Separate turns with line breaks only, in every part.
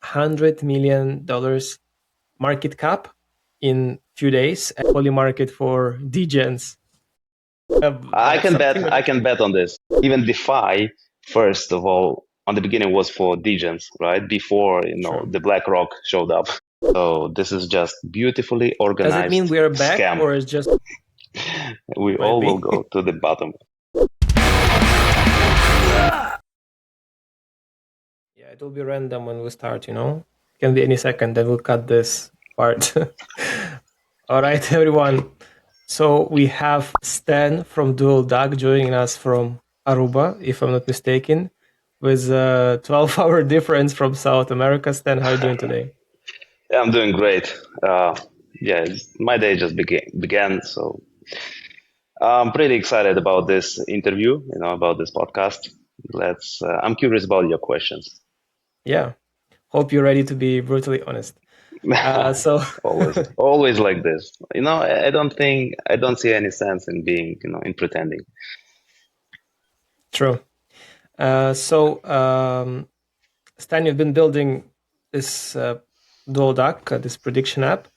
$100 million market cap in few days at Polymarket for degens.
I can bet on this. Even DeFi, first of all, on the beginning was for degens, right? Before the BlackRock showed up. So this is just beautifully organized.
Does it mean we are back,
scam.
or is just
we all will go to the bottom?
Yeah, it will be random when we start. Can be any second. Then we'll cut this part. All right, everyone. So we have Stan from Duel Duck joining us from Aruba, if I'm not mistaken, with a 12-hour difference from South America. Stan, how are you doing today?
Yeah, I'm doing great. My day just began, so I'm pretty excited about this interview, about this podcast. I'm curious about your questions.
Yeah, hope you're ready to be brutally honest. So
always like this. I don't see any sense in being, in pretending.
True. Stan, you've been building this Duel Duck, this prediction app,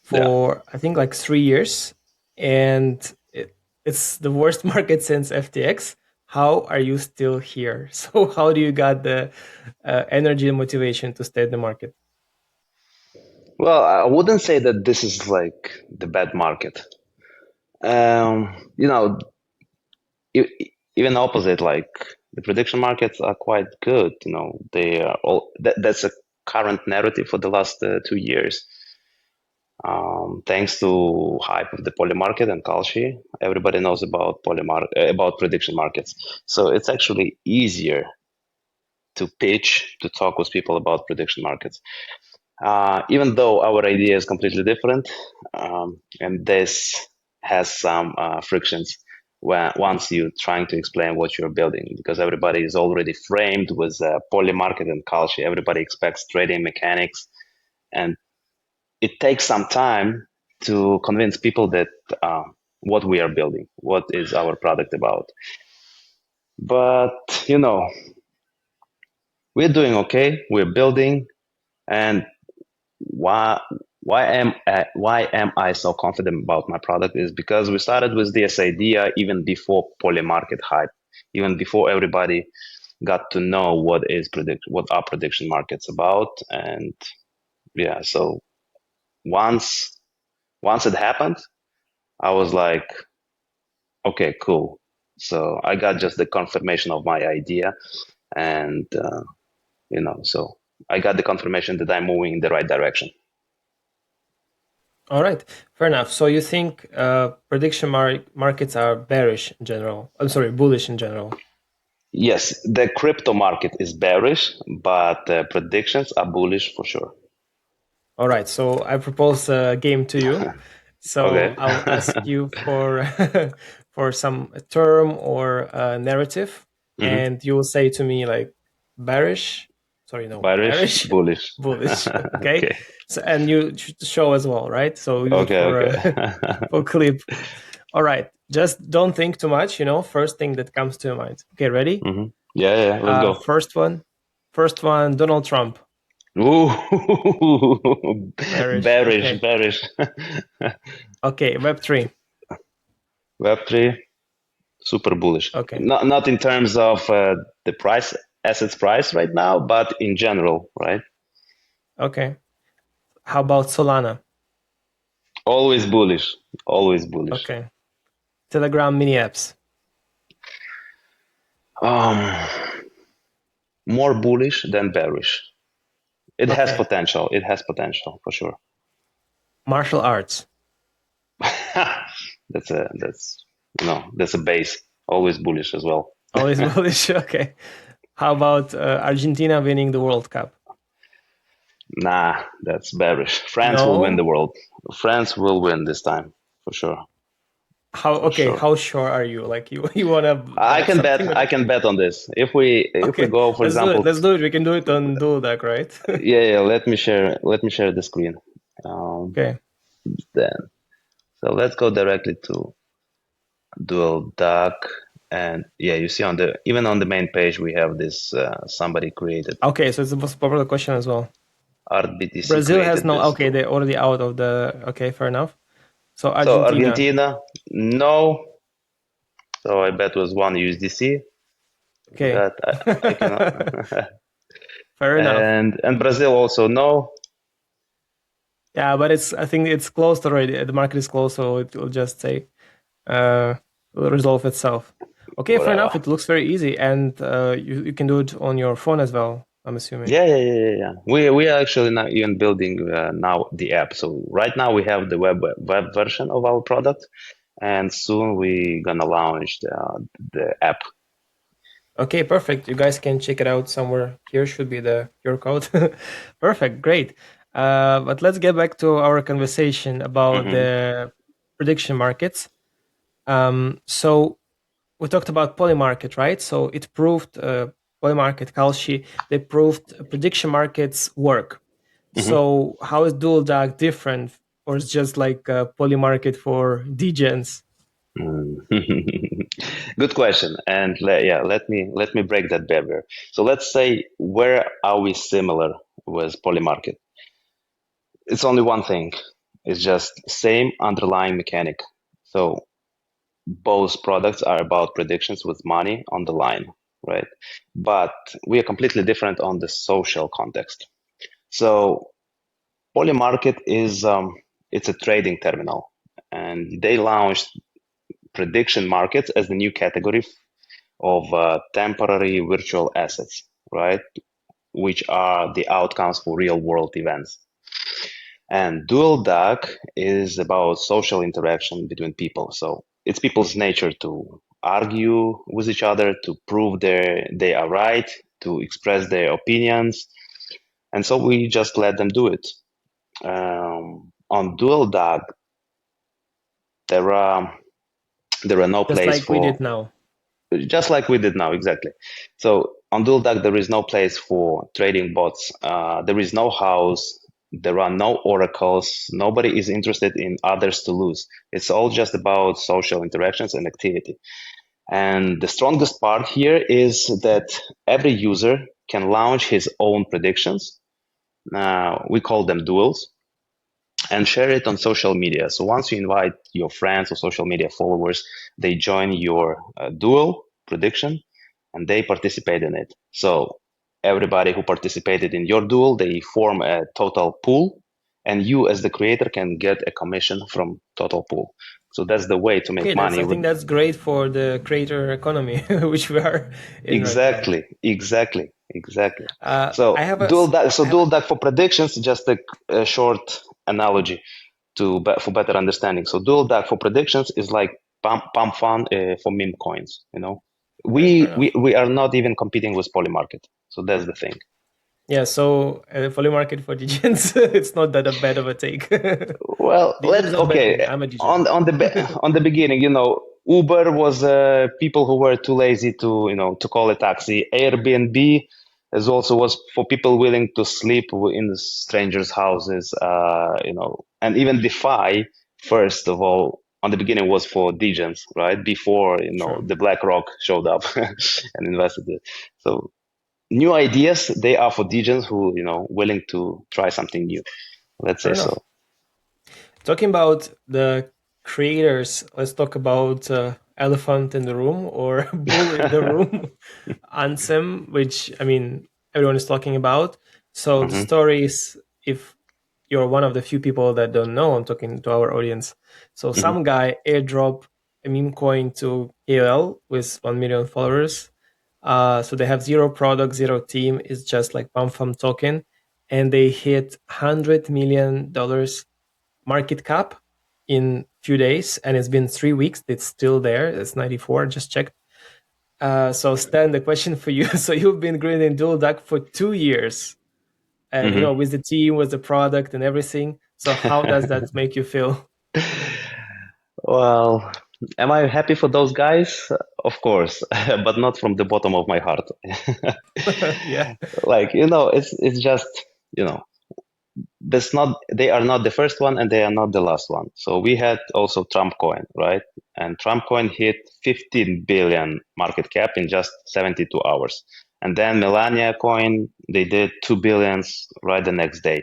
for I think like 3 years, and it's the worst market since FTX. How are you still here? So how do you got the energy and motivation to stay in the market?
Well, I wouldn't say that this is like the bad market. Even opposite, like the prediction markets are quite good. They are all that's a current narrative for the last 2 years. Thanks to hype of the Polymarket and Kalshi, everybody knows about about prediction markets. So it's actually easier to pitch, to talk with people about prediction markets. Even though our idea is completely different, and this has some frictions once you're trying to explain what you're building, because everybody is already framed with Polymarket and Kalshi. Everybody expects trading mechanics, and it takes some time to convince people that what we are building, what is our product about. But we're doing okay. We're building, and why am I so confident about my product is because we started with this idea even before Polymarket hype, even before everybody got to know what are prediction markets about. And yeah, so once it happened, I was like, okay, cool. So I got just the confirmation of my idea, and so I got the confirmation that I'm moving in the right direction.
All right, fair enough. So you think prediction markets are bearish in general? I'm sorry, bullish in general.
Yes, the crypto market is bearish, but predictions are bullish for sure.
All right, so I propose a game to you. So
Okay.
I'll ask you for for some term or narrative, and you will say to me like bearish. Sorry, no,
Bearish, bullish.
bullish. Okay. So and you show as well, right? So use it for clip. All right. Just don't think too much. First thing that comes to your mind. Okay, ready?
Yeah. Let's go.
First one. Donald Trump.
Ooh,
Bearish.
bearish.
Okay, Web3.
Web3, super bullish.
Okay.
Not in terms of the assets price right now, but in general, right?
Okay. How about Solana?
Always bullish. Always bullish.
Okay. Telegram mini apps.
More bullish than bearish. It has
Okay.
potential. It has potential for sure.
Martial arts.
that's a base. Always bullish as well.
Always bullish. Okay. How about Argentina winning the World Cup?
Nah, that's bearish. France will win the world. France will win this time for sure.
How sure are you? Like you wanna?
I can bet on this. If we go, for example,
let's do it. We can do it on Duel Duck, right?
yeah. Let me share the screen.
Okay.
Then, so let's go directly to Duel Duck, And yeah, you see even on the main page, we have this somebody created.
Okay, so it's the most popular question as well.
Art BTC
Brazil has
created
no.
this.
Okay, they're already out of the. Okay, fair enough. So
So
Argentina.
Argentina, no. So I bet was one USDC
Okay,
that I cannot.
fair enough.
And Brazil also no.
Yeah, but I think it's closed already. The market is closed, so it will just say will resolve itself. Okay, fair enough.
Whatever.
It looks very easy, and you can do it on your phone as well. I'm assuming.
Yeah. We are actually not even building now the app. So right now we have the web version of our product, and soon we gonna launch the app.
Okay, perfect. You guys can check it out somewhere. Here should be the QR code. Perfect, great. But let's get back to our conversation about
Hmm.
the prediction markets. So we talked about Polymarket, right? So it proved Polymarket, Kalshi, they proved prediction markets work.
Hmm.
So how is Dual Duck different, or it's just like Polymarket for degens?
Good question. And let me break that barrier. So let's say, where are we similar with Polymarket? It's only one thing. It's just same underlying mechanic. So both products are about predictions with money on the line, right? But we are completely different on the social context. So Polymarket is it's a trading terminal, and they launched prediction markets as the new category of temporary virtual assets, right? Which are the outcomes for real world events. And Duel Duck is about social interaction between people. So it's people's nature to argue with each other, to prove they are right, to express their opinions. And so we just let them do it. On Duel Duck, there are no
Just
place
like we
for,
did now.
just like we did now, exactly. So on Duel Duck, there is no place for trading bots. There is no house. There are no oracles. Nobody is interested in others to lose. It's all just about social interactions and activity. And the strongest part here is that every user can launch his own predictions. We call them duels, and share it on social media. So once you invite your friends or social media followers, they join your duel prediction and they participate in it. So everybody who participated in your duel, they form a total pool, and you as the creator can get a commission from total pool. So that's the way to
Okay,
make
that's
money
I
with.
think that's great for the creator economy, which we are in right now.
Exactly.
I
So
have a
dual duck for predictions, just a short analogy for better understanding. So dual duck for predictions is like Pump.fun for meme coins.
yeah, fair
We
enough.
we are not even competing with Polymarket. So that's the thing.
Yeah, so fully market for degens, it's not that a bad of a take.
Well,
Degen is not a bad thing.
okay.
I'm a degen.
On the beginning, Uber was people who were too lazy to call a taxi. Airbnb as also was for people willing to sleep in strangers' houses. And even DeFi, first of all, on the beginning was for degens, right? Before
True.
the BlackRock showed up and invested it. So new ideas, they are for degens who willing to try something new. Let's
Fair
say
enough.
so.
Talking about the creators, let's talk about elephant in the room or bull in the room, Ansem, which I mean everyone is talking about. So the
Hmm.
story is, if you're one of the few people that don't know, I'm talking to our audience. So
Hmm.
some guy airdrop a meme coin to KOL with 1 million followers. So they have zero product, zero team. It's just like Pump.fun token, and they hit $100 million market cap in few days, and it's been 3 weeks. It's still there. It's 94. Just checked. So Stan, the question for you. So you've been grinding Dual Duck for 2 years, and
Hmm.
with the team, with the product and everything. So how does that make you feel?
Well, am I happy for those guys? Of course, but not from the bottom of my heart.
Yeah,
It's just, you know, they are not the first one and they are not the last one. So we had also Trump coin, right? And Trump coin hit 15 billion market cap in just 72 hours. And then Melania coin, they did 2 billions right the next day.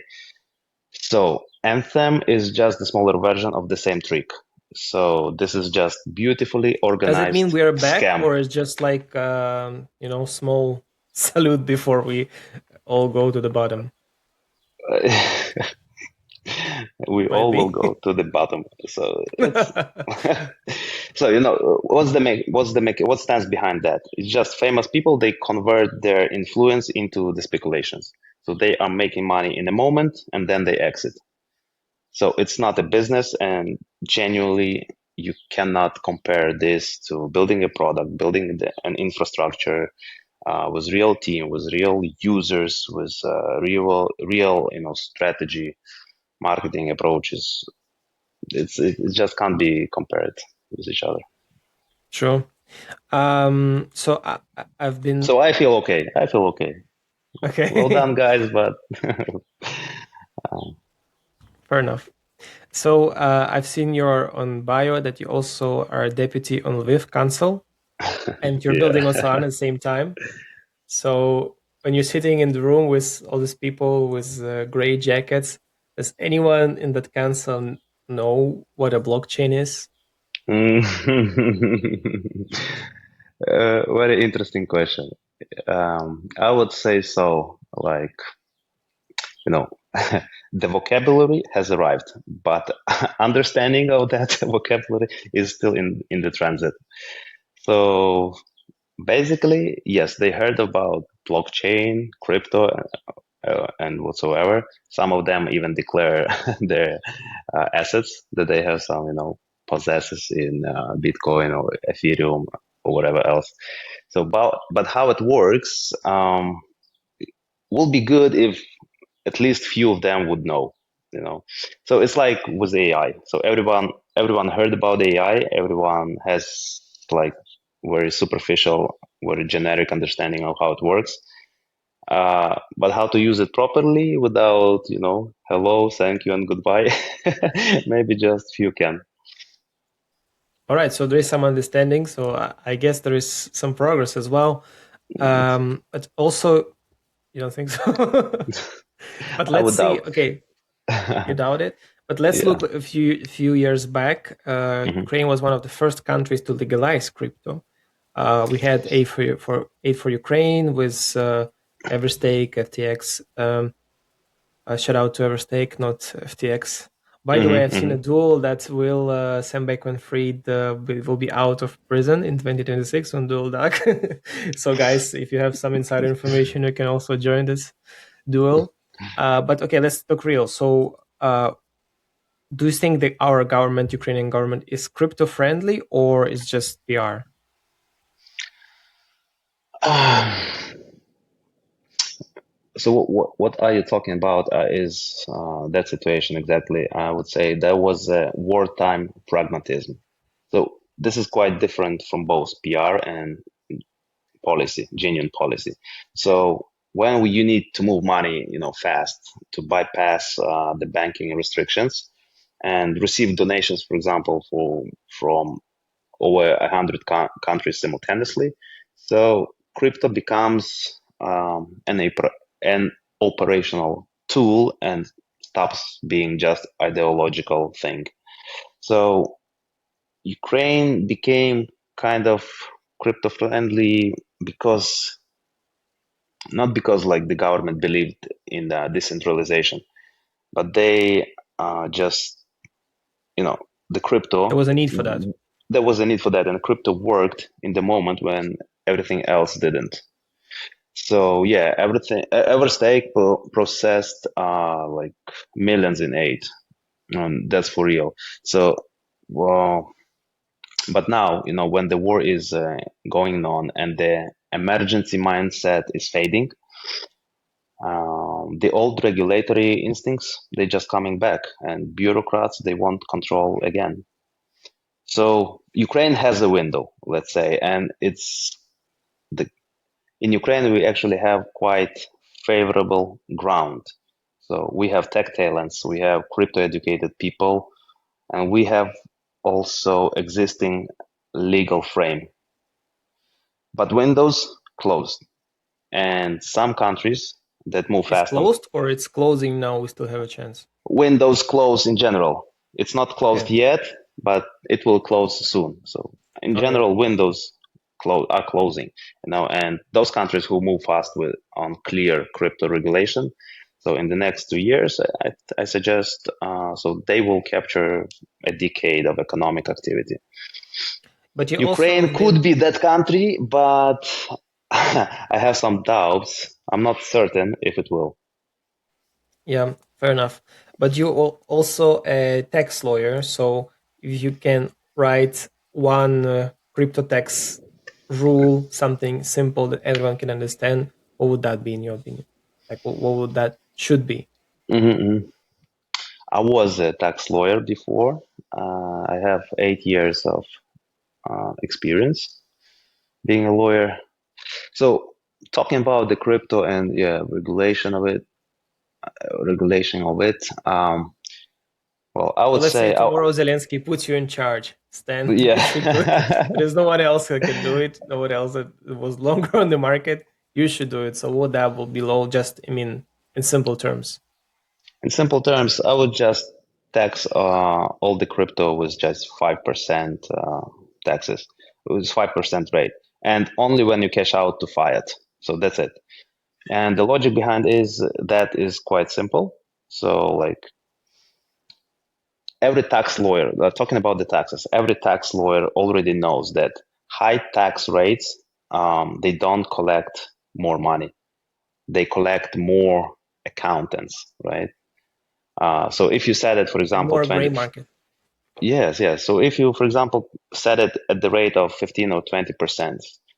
So Anthem is just the smaller version of the same trick. So this is just beautifully
Does it mean
organized
we are back,
scam.
or is just like small salute before we all go to the bottom?
We
Might
all will
be.
go to the bottom. So it's so what stands behind that? It's just famous people. They convert their influence into the speculations. So they are making money in a moment and then they exit. So it's not a business, and genuinely, you cannot compare this to building a product, building an infrastructure with real team, with real users, with real strategy, marketing approaches. It just can't be compared with each other.
Sure. So I've been
So I feel okay. I feel okay.
okay.
Well done, guys. But
Fair enough. So I've seen your on bio that you also are a deputy on Lviv Council, and you're building on
yeah.
Solana at the same time. So when you're sitting in the room with all these people with gray jackets, does anyone in that council know what a blockchain is?
Very interesting question. I would say so. Like, you know, the vocabulary has arrived, but understanding of that vocabulary is still in the transit. So basically, yes, they heard about blockchain, crypto, and whatsoever. Some of them even declare their assets that they have some, possesses in Bitcoin or Ethereum or whatever else. So, but how it works will be good if at least few of them would know. So it's like with AI. So everyone heard about AI. Everyone has like very superficial, very generic understanding of how it works. But how to use it properly without, hello, thank you, and goodbye, maybe just few can.
All right, so there is some understanding. So I guess there is some progress as well. But also, you don't think so? But
I
let's
would
see.
doubt.
Okay, you doubt it. But let's
Yeah.
look a few years back.
Mhm.
Ukraine was one of the first countries to legalize crypto. We had Aid for Ukraine with Everstake, FTX. Shout out to Everstake, not FTX. By the way,
Mhm.
I've seen a
Mhm.
duel that Sam Bankman-Fried will be out of prison in 2026 on Duel Duck. So, guys, if you have some insider information, you can also join this duel. But okay, let's talk real. So, do you think that our government, Ukrainian government, is crypto friendly or is just PR?
So what are you talking about? Is that situation exactly? I would say that was a wartime pragmatism. So this is quite different from both PR and policy, genuine policy. So when you need to move money, fast to bypass the banking restrictions and receive donations, for example, from over 100 countries simultaneously. So crypto becomes an operational tool and stops being just ideological thing. So Ukraine became kind of crypto friendly because not because like the government believed in the decentralization, but they just the
There
crypto,
was a need for that.
there was a need for that, and crypto worked in the moment when everything else didn't. So yeah, Everstake processed like millions in aid, and that's for real. So well, but now when the war is going on and the emergency mindset is fading, the old regulatory instincts they just coming back, and bureaucrats they want control again. So Ukraine has a window, let's say, and it's the in Ukraine we actually have quite favorable ground. So we have tech talents, we have crypto educated people, and we have also existing legal frame. But Windows closed, and some countries that move
It's
fast on
closed or it's closing now, we still have a chance.
Windows close in general. It's not closed
Okay.
yet, but it will close soon. So in
Okay.
general, Windows are closing, and those countries who move fast with on clear crypto regulation. So in the next 2 years, I suggest so they will capture a decade of economic activity.
But you also
Ukraine
have
could
been,
be that country, but I have some doubts. I'm not certain if it will.
yeah, fair enough. But you also a tax lawyer, so if you can write one crypto tax rule, something simple that everyone can understand, what would that be in your opinion? Like, what would that should be?
Mm-hmm. I was a tax lawyer before. I have 8 years of experience being a lawyer. So talking about the crypto and regulation of it. Well, I
So
would
let's say
say,
tomorrow Zelensky puts you in charge, Stan. You should do it.
yeah.
There's no one else that can do it. No one else that was longer on the market. You should do it. So what that will be low? Just, I mean, in simple terms.
In simple terms, I would just tax all the crypto with just 5% taxes. It was 5% rate, and only when you cash out to fiat. So that's it. And the logic behind that is quite simple. So like every tax lawyer, talking about the taxes, every tax lawyer already knows that high tax rates, they don't collect more money. They collect more accountants, right? So if you set it, for
And
example,
more gray
20,
market.
yes, yes. So if you, for example, set it at the rate of 15 or 20%,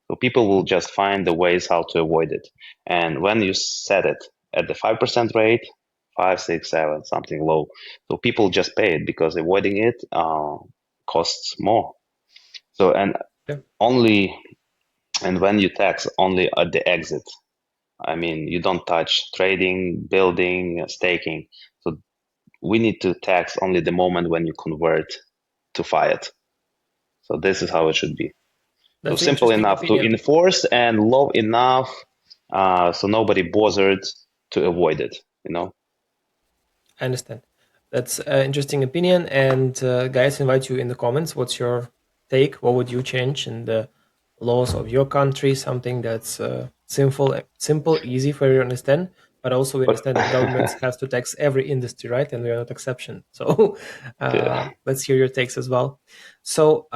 so people will just find the ways how to avoid it. And when you set it at the 5% rate, 5, 6, 7, something low, so people just pay it because avoiding it costs more. So
Yeah,
only and when you tax only at the exit, I mean you don't touch trading, building, staking. So we need to tax only the moment when you convert to fiat. So this is how it should be. So
that's an
simple
interesting
enough to
opinion.
enforce and low enough so nobody bothered to avoid it, you know?
I understand. That's an interesting opinion. And guys, invite you in the comments. What's your take? What would you change in the laws of your country? Something that's simple, easy for you to understand. But also we
But
understand that governments has to tax every industry, right? And we are not exception. So
yeah.
let's hear your takes as well. So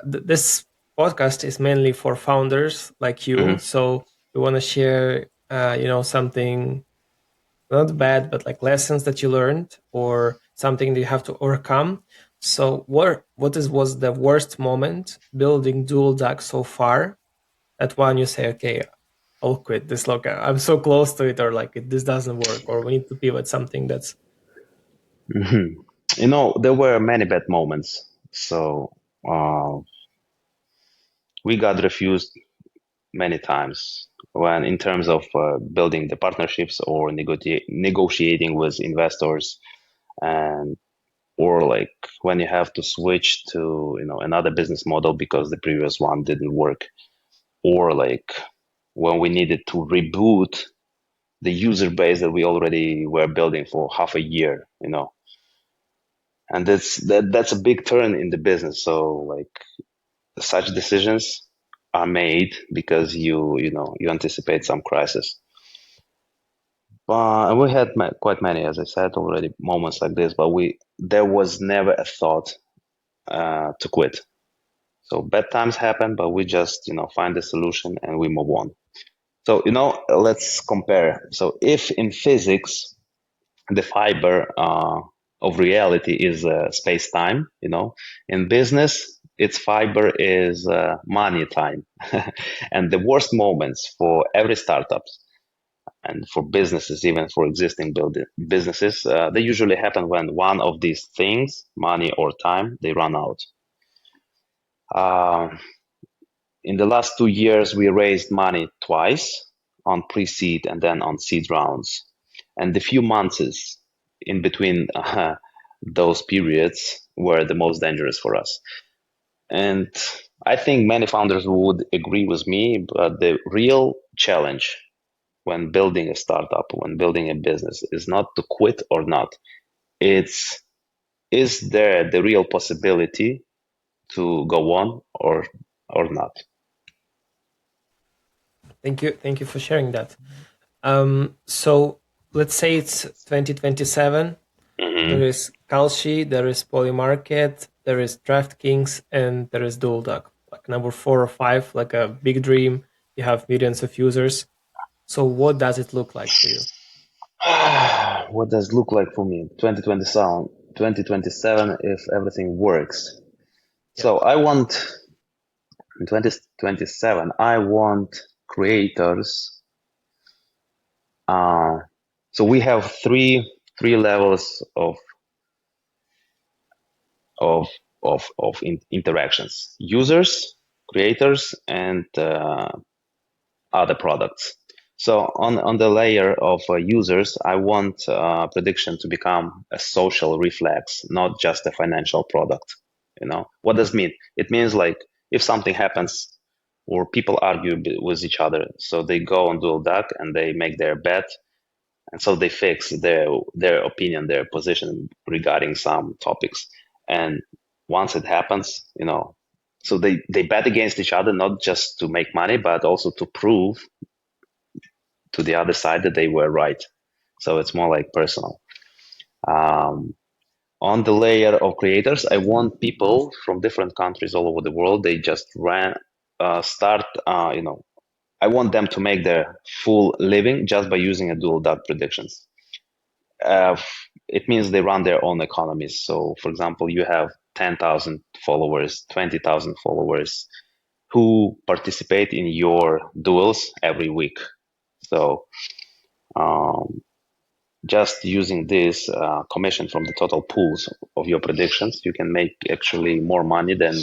this podcast is mainly for founders like you.
Mhm.
So we want to share, something not bad, but like lessons that you learned or something that you have to overcome. So was the worst moment building Duel Duck so far? That one you say, okay, I'll quit this. Look, I'm so close to it, or like this doesn't work, or we need to pivot something that's
Mhm. There were many bad moments. So uh, we got refused many times when in terms of building the partnerships or negotiating with investors, and or like when you have to switch to another business model because the previous one didn't work, or like when we needed to reboot the user base that we already were building for half a year, and that's a big turn in the business. So like such decisions are made because you anticipate some crisis. And we had quite many, as I said already, moments like this, but there was never a thought to quit. So bad times happen, but we just find a solution and we move on. So let's compare. So if in physics the fiber of reality is space time, in business its fiber is money time, and the worst moments for every startup and for businesses, even for existing businesses, they usually happen when one of these things, money or time, they run out. Uh, in the last 2 years, we raised money twice on pre-seed and then on seed rounds. And the few months in between those periods were the most dangerous for us. And I think many founders would agree with me, but the real challenge when building a startup, when building a business, is not to quit or not. It's, is there the real possibility to go on or not?
Thank you for sharing that. So let's say it's 2027. There is Kalshi, there is Polymarket, there is DraftKings, and there is Duel Duck. Like number 4 or 5, like a big dream. You have millions of users. So what does it look like for you?
What does it look like for me? 2027, if everything works.
Yeah.
So I want, in 2027, I want creators. So we have three levels of interactions: users, creators, and other products. So on the layer of users, I want prediction to become a social reflex, not just a financial product. What does it mean? It means like if something happens or people argue with each other, so they go on Duel Duck and they make their bet, and so they fix their opinion, their position regarding some topics. And once it happens, so they bet against each other, not just to make money, but also to prove to the other side that they were right. So it's more like personal. On the layer of creators, I want people from different countries all over the world. They just start, I want them to make their full living just by using a Duel Duck predictions. It means they run their own economies. So, for example, you have 10,000 followers, 20,000 followers who participate in your duels every week. So, just using this commission from the total pools of your predictions, you can make actually more money than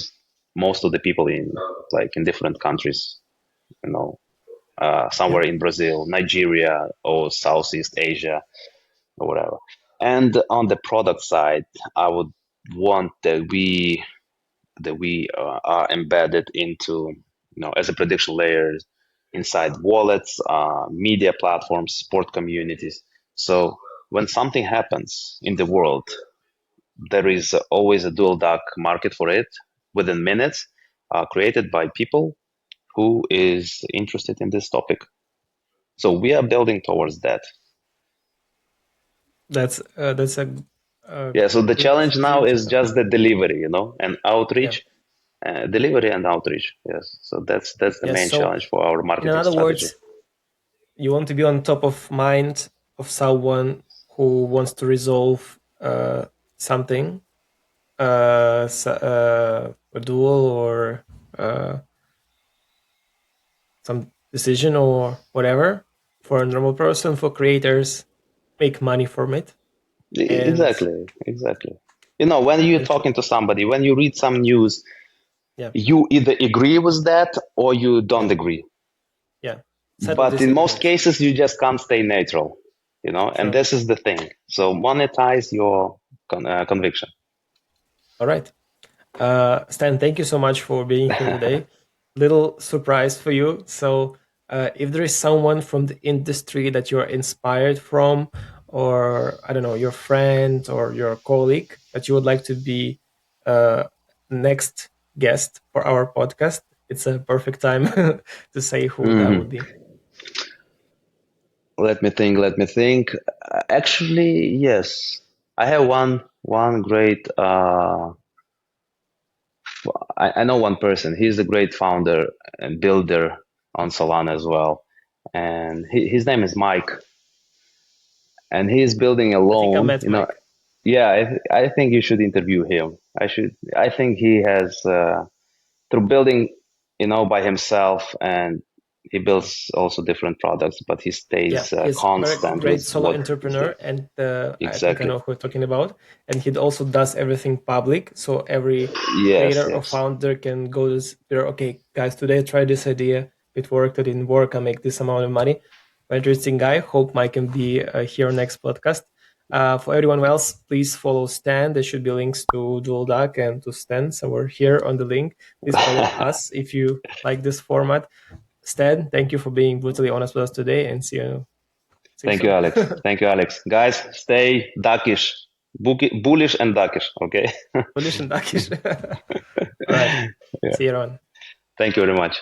most of the people in different countries, somewhere in Brazil, Nigeria, or Southeast Asia, or whatever. And on the product side, I would want that we are embedded into, as a prediction layer inside wallets, media platforms, sport communities. So when something happens in the world, there is always a Duel Duck market for it within minutes, created by people who is interested in this topic. So we are building towards that.
That's a
Yeah. So the
good
challenge now
dream to
is
have.
just the delivery, and
Yeah.
outreach, delivery and outreach. Yes. So that's the
Yes.
main
So
challenge for our
in
marketing
other
strategy.
words, you want to be on top of mind of someone who wants to resolve something, a duel or some decision or whatever. For a normal person, for creators, make money from it, and
Exactly. When you're
and
talking to somebody, when you read some news,
yeah,
you either agree with that or you
yeah,
don't agree.
yeah. Settle
But in most
disagreements.
cases, you just can't stay neutral, and
Sure.
this is the thing. So monetize your conviction.
All right. Stan, thank you so much for being here today. Little surprise for you. So, if there is someone from the industry that you're inspired from, or I don't know, your friend or your colleague that you would like to be next guest for our podcast, it's a perfect time to say who that would
Mhm.
be.
Let me think. Actually, yes. I have one great. I know one person. He's a great founder and builder on Solana as well, and his name is Mike, and he's building
I think I
alone.
met Mike.
Yeah, I think you should interview him. I think he has through building, by himself, and he builds also different products, but he
Yeah,
stays
he's very
constant
great
with
solo
what he's
entrepreneur,
doing.
and I think I
Exactly.
know who we're talking about. And he also does everything public, so every
Yes,
creator or
yes.
founder can go there. Okay, guys, today I tried this idea. It worked. It didn't work. I make this amount of money. Very interesting guy. Hope Mike can be here next podcast. For everyone else, please follow Stan. There should be links to Duel Duck and to Stan somewhere here on the link. Please follow us if you like this format. Stan, thank you for being brutally honest with us today, and see you.
Thank you, Alex. Thank you, Alex. Guys, stay duckish, bullish and duckish. Okay.
Bullish and duckish. All right. Yeah. See you around.
Thank you very much.